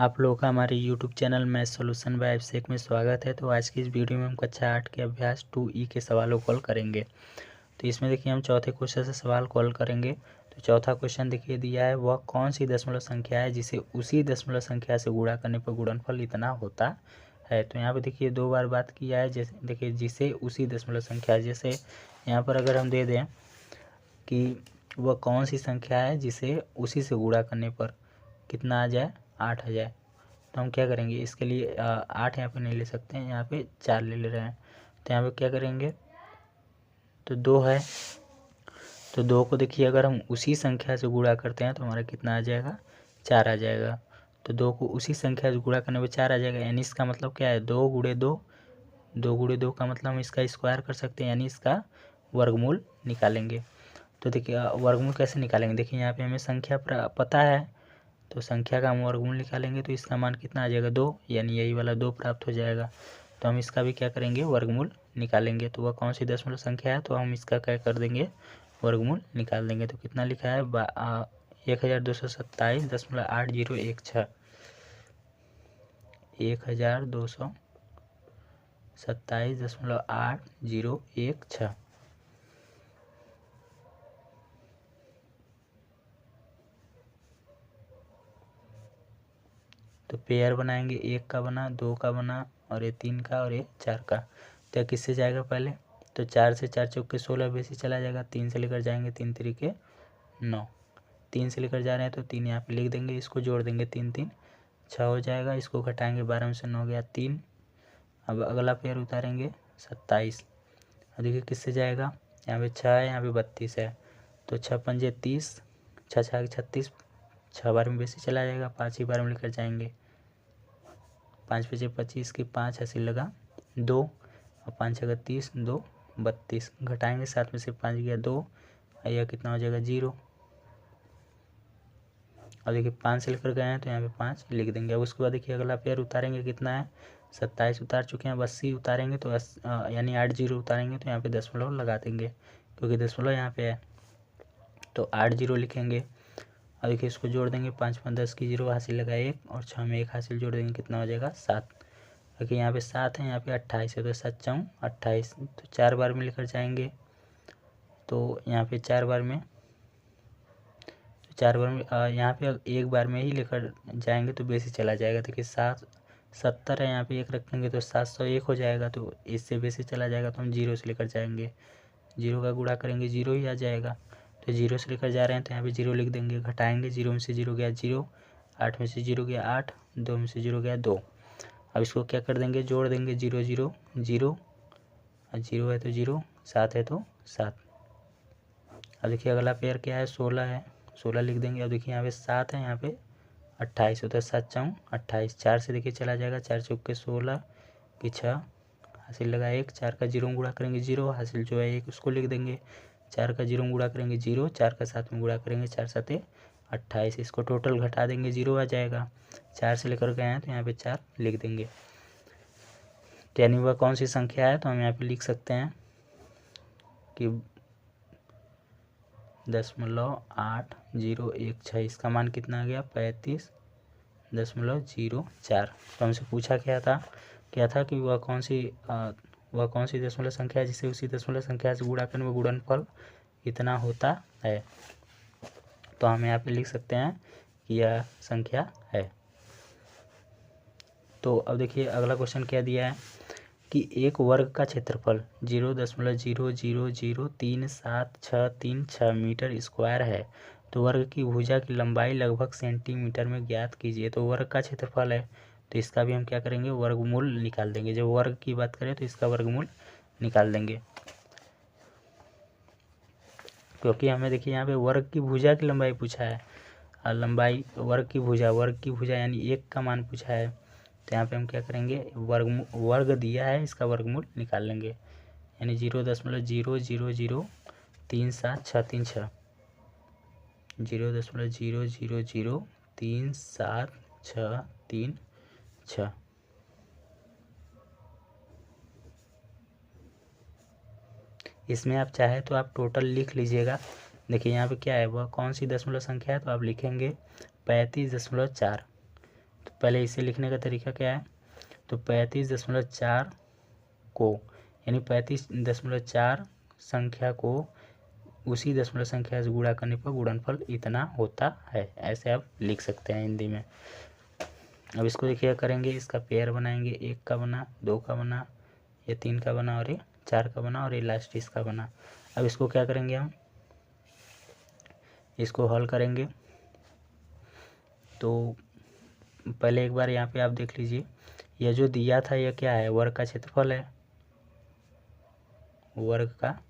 आप लोगों का हमारे YouTube channel math solution by Abhishek में स्वागत है। तो आज की इस वीडियो में हम कक्षा 8 के अभ्यास 2E के सवालों को हल करेंगे। तो इसमें देखिए हम चौथे क्वेश्चन से सवाल को हल करेंगे। तो चौथा क्वेश्चन देखिए दिया है, वह कौन सी दशमलव संख्या है जिसे उसी दशमलव संख्या से गुणा करने पर गुणनफल इतना होता है। तो यहाँ पे देखिए 2 बार बात किया है। जैसे देखिए जिसे उसी दशमलव संख्या, जैसे यहाँ पर अगर हम दे दें कि वह कौन सी संख्या है जिसे उसी से गुणा करने पर कितना आ जाए, 8 आ जाए, तो हम क्या करेंगे इसके लिए 8 यहाँ पे नहीं ले सकते हैं, यहाँ पे 4 ले रहे हैं। तो यहाँ पे क्या करेंगे, तो 2 है, तो 2 को देखिए अगर हम उसी संख्या से गुणा करते हैं तो हमारा कितना आ जाएगा, 4 आ जाएगा। तो 2 को उसी संख्या से गुणा करने पर 4 आ जाएगा, यानी इसका मतलब क्या है, 2 गुणे 2, 2 गुणे 2 का मतलब हम इसका स्क्वायर कर सकते हैं, यानी इसका वर्गमूल निकालेंगे। तो देखिए वर्गमूल कैसे निकालेंगे, देखिए यहाँ पे हमें संख्या पता है, तो संख्या का हम वर्गमूल निकालेंगे तो इसका मान कितना आ जाएगा, 2, यानी यही वाला 2 प्राप्त हो जाएगा। तो हम इसका भी क्या करेंगे, वर्गमूल निकालेंगे। तो वह कौन सी दशमलव संख्या है, तो हम इसका क्या कर देंगे, वर्गमूल निकाल देंगे। तो कितना लिखा है, 1227.8016, 1227.8016। तो पेयर बनाएंगे, 1 का बना, 2 का बना, और ये 3 का, और ये 4 का। तो किससे जाएगा पहले, तो 4 से 4 चौके 16 बेसी चला जाएगा, 3 से लेकर जाएंगे 3 तरीके 9, 3 से लेकर जा रहे हैं तो 3 यहाँ पे लिख देंगे, इसको जोड़ देंगे, 3 3 6 हो जाएगा, इसको घटाएंगे, 12 में से 9 गया 3। अब अगला पेयर उतारेंगे 27। अब देखिए किससे जाएगा, यहाँ पे 6 है, यहाँ पे 32 है, तो 6 पंजे 30, 6 6 36, 6 बार में बेसी चला जाएगा, 5 ही बार में लेकर जाएंगे, 5 पचे 25 की 5 हासिल लगा 2, और 5 छः 30, 2 32, घटाएंगे 7 में से 5 गया 2, यह कितना हो जाएगा 0। अब देखिए 5 से लेकर गए हैं तो यहाँ पे 5 लिख देंगे। अब उसके बाद देखिए अगला पेयर उतारेंगे, कितना है 27 उतार चुके हैं, अब 80 उतारेंगे तो यानी 8 जीरो उतारेंगे तो यहाँ पे दशमलव लगा देंगे, क्योंकि दशमलव यहाँ पे है, तो 8 जीरो लिखेंगे। अब देखिए इसको जोड़ देंगे, 5 5 10 की 0 हासिल लगा 1, और 6 में 1 हासिल जोड़ देंगे, कितना हो जाएगा 7। देखिए यहाँ पे 7 है, यहाँ पे 28 है, तो 7 4 28, तो 4 बार में लेकर जाएंगे, तो यहाँ पे 4 बार में, तो 4 बार में यहाँ पे 1 बार में ही लेकर जाएंगे तो बेसी चला जाएगा। देखिए 70 है, यहाँ पे 1 रखेंगे तो 701 हो जाएगा, तो इससे बेसी चला जाएगा तो हम 0 से लेकर जाएंगे, 0 का गुणा करेंगे 0 ही आ जाएगा। तो 0 से लेकर जा रहे हैं तो यहाँ पे 0 लिख देंगे, घटाएंगे, 0 में से 0 गया 0, 8 में से 0 गया 8, 2 में से 0 गया 2। अब इसको क्या कर देंगे, जोड़ देंगे, 0 0 0, 0 है तो 0, 7 है तो 7। अब देखिए अगला पेयर क्या है, 16 है, 16 लिख देंगे। अब देखिए यहाँ पे 7 है, यहाँ पे 28 होता है, 7 4 28, 4 से देखिए चला जाएगा, 4 चौके 16 की 6 हासिल लगा 1, 4 का 0 में गुणा करेंगे 0, हासिल जो है 1 उसको लिख देंगे, 4 का 0 में गुणा करेंगे 0, 4 का 7 में गुणा करेंगे 4 7 28, इसको टोटल घटा देंगे 0 आ जाएगा। 4 से लेकर गए हैं तो यहाँ पे 4 लिख देंगे। तो यानी वह कौन सी संख्या है, तो हम यहाँ पे लिख सकते हैं कि 0.8016, इसका मान कितना आ गया, 35.04। तो हमसे पूछा क्या था कि वह कौन सी दशमलव संख्या है जिसे उसी दशमलव संख्या से गुणा करने में गुणनफल इतना होता है। तो हम यहाँ पे लिख सकते हैं कि यह संख्या है। तो अब देखिए अगला क्वेश्चन क्या दिया है कि एक वर्ग का क्षेत्रफल 0.0003763 मीटर स्क्वायर है, तो वर्ग की भुजा की लंबाई लगभग सेंटीमीटर में ज्ञात कीजिए। तो वर्ग का क्षेत्रफल है, तो इसका भी हम क्या करेंगे, वर्गमूल निकाल देंगे। जब वर्ग की बात करें तो इसका वर्गमूल निकाल देंगे, क्योंकि हमें देखिए यहाँ पे वर्ग की भुजा की लंबाई पूछा है, लंबाई वर्ग की भुजा यानी 1 का मान पूछा है। तो यहाँ पे हम क्या करेंगे, वर्ग दिया है, इसका वर्गमूल निकाल लेंगे, यानी 0.0003763, 0.0003763। इसमें आप चाहे तो आप टोटल लिख लीजिएगा। देखिए यहाँ पे क्या है, वह कौन सी दशमलव संख्या है, तो आप लिखेंगे 35.4। तो पहले इसे लिखने का तरीका क्या है, तो 35.4 को, यानी 35.4 संख्या को उसी दशमलव संख्या से गुणा करने पर गुणनफल इतना होता है, ऐसे आप लिख सकते हैं हिंदी में। अब इसको देखिए करेंगे, इसका पेयर बनाएंगे, 1 का बना, 2 का बना, ये 3 का बना और ये 4 का बना और ये लास्ट इसका बना। अब इसको क्या करेंगे, हम इसको हल करेंगे। तो पहले एक बार यहाँ पे आप देख लीजिए, यह जो दिया था यह क्या है, वर्ग का क्षेत्रफल है, वर्ग का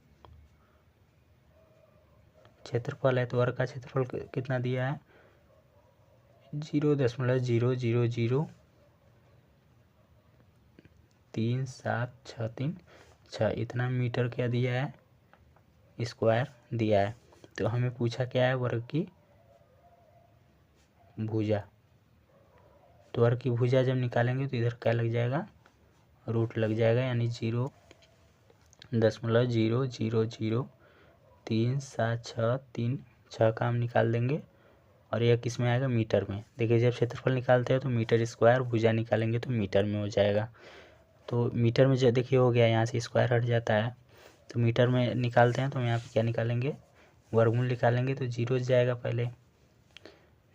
क्षेत्रफल है। तो वर्ग का क्षेत्रफल कितना दिया है, 0.0003763 इतना मीटर क्या दिया है, स्क्वायर दिया है। तो हमें पूछा क्या है, वर्ग की भुजा। तो वर्ग की भुजा जब निकालेंगे तो इधर क्या लग जाएगा, रूट लग जाएगा, यानी 0.0003763 का हम निकाल देंगे। और यह किस में आएगा, मीटर में। देखिए जब क्षेत्रफल निकालते हैं तो मीटर स्क्वायर, भुजा निकालेंगे तो मीटर में हो जाएगा। तो मीटर में जो देखिए हो गया, यहाँ से स्क्वायर हट जाता है, तो मीटर में निकालते हैं तो हम यहाँ पे क्या निकालेंगे, वर्गमूल निकालेंगे। तो 0 जाएगा, पहले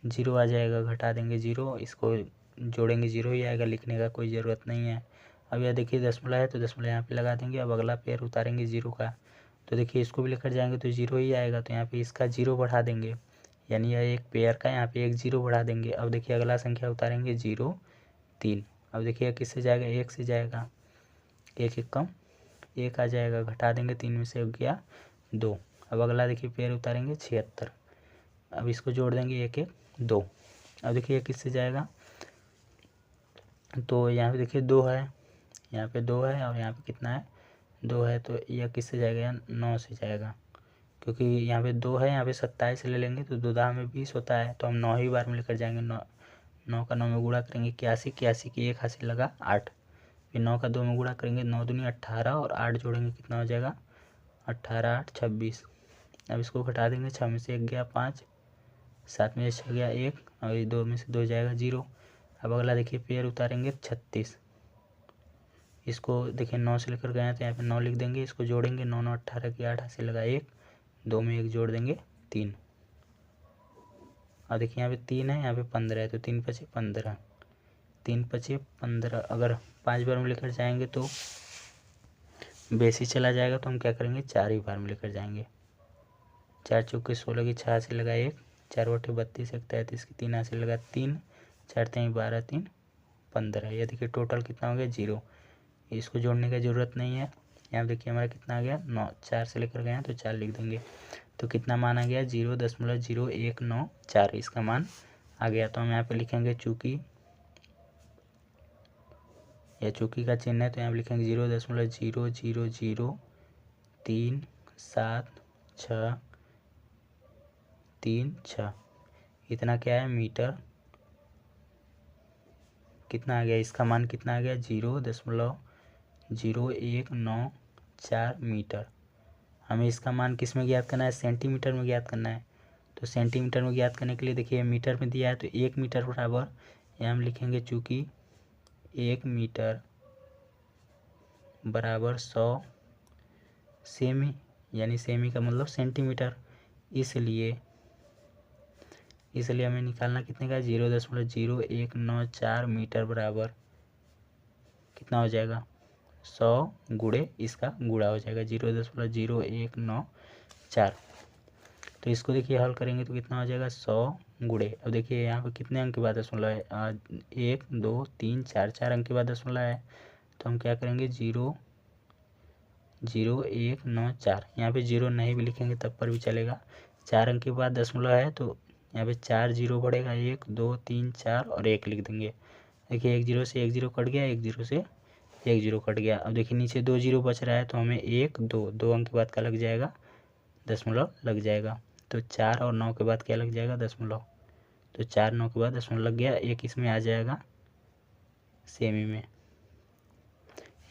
0 आ जाएगा, घटा देंगे 0, इसको जोड़ेंगे 0 ही आएगा, लिखने का कोई ज़रूरत नहीं है। अब यह देखिए दशमलव है तो दशमलव यहाँ पे लगा देंगे। अब अगला पेयर उतारेंगे 0 का, तो देखिए इसको भी लेकर जाएंगे तो 0 ही आएगा, तो यहाँ पे इसका 0 बढ़ा देंगे, यानी यह एक पेयर का यहाँ पे एक 0 बढ़ा देंगे। अब देखिए अगला संख्या उतारेंगे 0 3। अब देखिए किससे जाएगा, 1 से जाएगा, 1 1 कम 1 आ जाएगा, घटा देंगे, 3 में से हो गया 2। अब अगला देखिए पेयर उतारेंगे 76। अब इसको जोड़ देंगे 1 1 2। अब देखिए किससे जाएगा, तो यहाँ पे देखिए 2 है, यहाँ पे 2 है और यहाँ पे कितना है, 2 है, तो यह किससे जाएगा, 9 से जाएगा, क्योंकि यहाँ पे 2 है, यहाँ पे 27 ले लेंगे तो 2 दाम में 20 होता है, तो हम 9 ही बार में लेकर जाएंगे। 9 का 9 में गुणा करेंगे 81, 81 की 1 हासिल लगा 8, फिर 9 का 2 में गुणा करेंगे, 9 दूनी 18 और 8 जोड़ेंगे कितना हो जाएगा, 18 8 26। अब इसको घटा देंगे, 6 में से 1 गया 5, 7 में से 6 गया 1 और 2 में से 2 जाएगा 0। अब अगला देखिए पेयर उतारेंगे 36। इसको देखिए 9 से लेकर गए तो यहाँ पे 9 लिख देंगे, इसको जोड़ेंगे, 9 9 18 की 8 हासिल लगा 1, 2 में 1 जोड़ देंगे 3। और देखिए यहाँ पे 3 है, यहाँ पे 15 है, तो 3 पचे 15, 3 पचे 15। अगर 5 बार में लेकर जाएंगे तो बेसी चला जाएगा, तो हम क्या करेंगे, 4 ही बार में लेकर जाएंगे। 4 चौके 16 की 6 हासिल लगा 1, 4 बटे 32 1 33 की 3 हासिल लगा 3, 4 3 12 3 15। ये देखिए टोटल कितना हो गया, 0। इसको जोड़ने की ज़रूरत नहीं है। यहाँ देखिए हमारा कितना आ गया, 9। 4 से लेकर गए हैं तो 4 लिख देंगे, तो कितना मान आ गया, 0.0194 इसका मान आ गया। तो हम यहाँ पे लिखेंगे चूँकि, यह चूँकि का चिन्ह है तो यहाँ पे लिखेंगे 0.0003763 इतना क्या है, मीटर। कितना आ गया, इसका मान कितना आ गया, 0.0194 मीटर। हमें इसका मान किस में ज्ञात करना है, सेंटीमीटर में ज्ञात करना है। तो सेंटीमीटर में ज्ञात करने के लिए देखिए मीटर में दिया है, तो 1 मीटर बराबर, यहाँ हम लिखेंगे चूँकि 1 मीटर बराबर 100 सेमी, यानी सेमी का मतलब सेंटीमीटर, इसलिए हमें निकालना कितने का, 0.0194 मीटर बराबर कितना हो जाएगा, 100 गुणे इसका गुणा हो जाएगा 0.0194। तो इसको देखिए हल करेंगे तो कितना हो जाएगा, 100 गुणे। अब देखिए यहाँ पर कितने अंक के बाद दशमलव है, 1 2 3 4 4 अंक के बाद दशमलव है, तो हम क्या करेंगे, 0.0194। यहाँ पे 0 नहीं भी लिखेंगे तब पर भी चलेगा। 4 अंक के बाद दशमलव है तो यहाँ पे 4 0 बढ़ेगा, 1 2 3 4 और 1 लिख देंगे। देखिए 1 0 से 1 0 कट गया, 1 0 से 1 0 कट गया। अब देखिए नीचे 2 0 बच रहा है, तो हमें 1 2 अंक के बाद का लग जाएगा, दशमलव लग जाएगा। तो 4 और 9 के बाद क्या लग जाएगा, दशमलव। तो 4 9 के बाद दशमलव लग गया, 1 इसमें आ जाएगा सेमी में,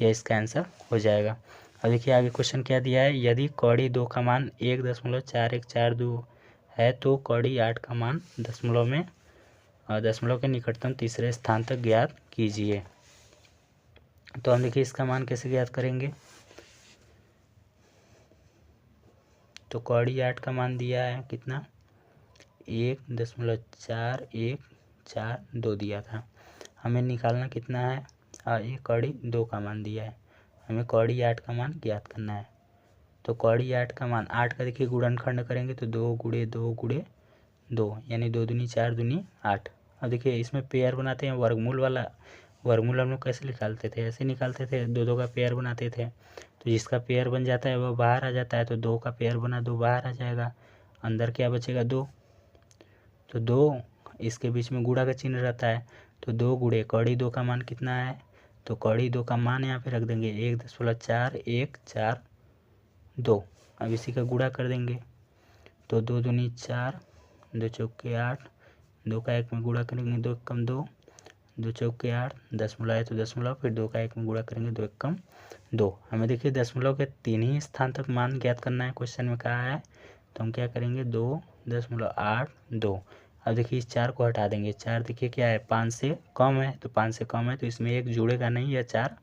यह इसका आंसर हो जाएगा। अब देखिए आगे क्वेश्चन क्या दिया है, यदि कौड़ी 2 का मान 1.4142 है तो कौड़ी 8 का मान दशमलव में दशमलव के निकटतम तीसरे स्थान तक ज्ञात कीजिए। तो हम देखिए इसका मान कैसे ज्ञात करेंगे। तो कौड़ी 8 का मान दिया है कितना, 1.4142 दिया था। हमें निकालना कितना है, ये कौड़ी 2 का मान दिया है, हमें कौड़ी 8 का मान ज्ञात करना है। तो कौड़ी 8 का मान 8 का देखिए गुणनखंड करेंगे तो 2 गुणे 2 गुणे 2 यानी 2 दूनी 4 दूनी 8। अब देखिए इसमें पेयर बनाते हैं, वर्गमूल वाला वर्गमूल हम लोग कैसे निकालते थे, ऐसे निकालते थे, 2 का पेयर बनाते थे। तो जिसका पेयर बन जाता है वो बाहर आ जाता है, तो 2 का पेयर बना 2 बाहर आ जाएगा, अंदर क्या बचेगा 2। तो 2 इसके बीच में गुणा का चिन्ह रहता है, तो 2 गुणे कौड़ी 2 का मान कितना है, तो कौड़ी 2 का मान यहाँ पे रख देंगे 1.4142। अब इसी का गुणा कर देंगे, तो 2 दूनी 4, 2 चौके 8, 2 का 1 में गुणा करेंगे 2 एकम 2, 2 चौके 8, दशमलव है तो दशमलव, फिर 2 का 1 में गुणा करेंगे 2 एकम 2। हमें देखिए दशमलव के 3 ही स्थान तक मान ज्ञात करना है, क्वेश्चन में कहा है। तो हम क्या करेंगे 2.82। अब देखिए इस 4 को हटा देंगे, 4 देखिए क्या है 5 से कम है, तो 5 से कम है तो इसमें 1 जुड़ेगा नहीं, या 4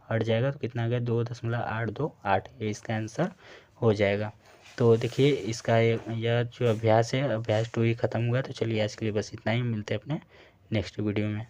हट जाएगा, तो कितना आ गया 2.828, ये इसका आंसर हो जाएगा। तो देखिए इसका यह जो अभ्यास है, अभ्यास 2 ही खत्म हुआ। तो चलिए आज के लिए बस इतना ही, मिलते हैं अपने नेक्स्ट वीडियो में।